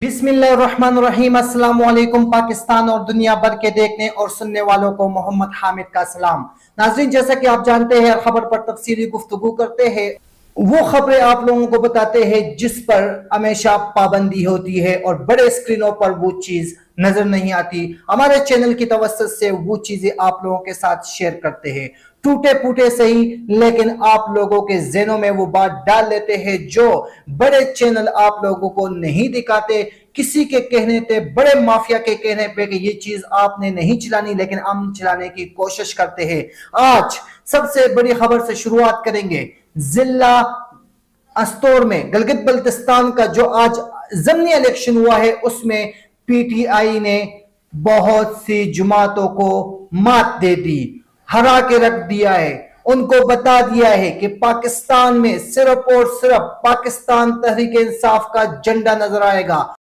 बिस्मिल्लाहिर्रहमानिर्रहीम। अस्सलाम वालेकुम। पाकिस्तान और दुनिया भर के देखने और सुनने वालों को मोहम्मद हामिद का सलाम। नाज़रीन, जैसा कि आप जानते हैं, खबर पर तफसीली गुफ्तगू करते हैं, वो खबरें आप लोगों को बताते हैं जिस पर हमेशा पाबंदी होती है और बड़े स्क्रीनों पर वो चीज नजर नहीं आती। हमारे चैनल की तवज्जुह से वो चीजें आप लोगों के साथ शेयर करते हैं, टूटे फूटे सही, लेकिन आप लोगों के ज़हनों में वो बात डाल लेते हैं जो बड़े चैनल आप लोगों को नहीं दिखाते। किसी के कहने पे, बड़े माफिया के कहने पे कि ये चीज आपने नहीं चलानी, लेकिन हम चलाने की कोशिश करते हैं। आज सबसे बड़ी खबर से शुरुआत करेंगे। जिला अस्तोर में गिलगित बल्तिस्तान का जो आज ज़मनी इलेक्शन हुआ है, उसमें पीटीआई ने बहुत सी जमातों को मात दे दी, हरा के रख दिया है। उनको बता दिया है कि पाकिस्तान में सिर्फ और सिर्फ पाकिस्तान तहरीक इंसाफ का झंडा नजर आएगा।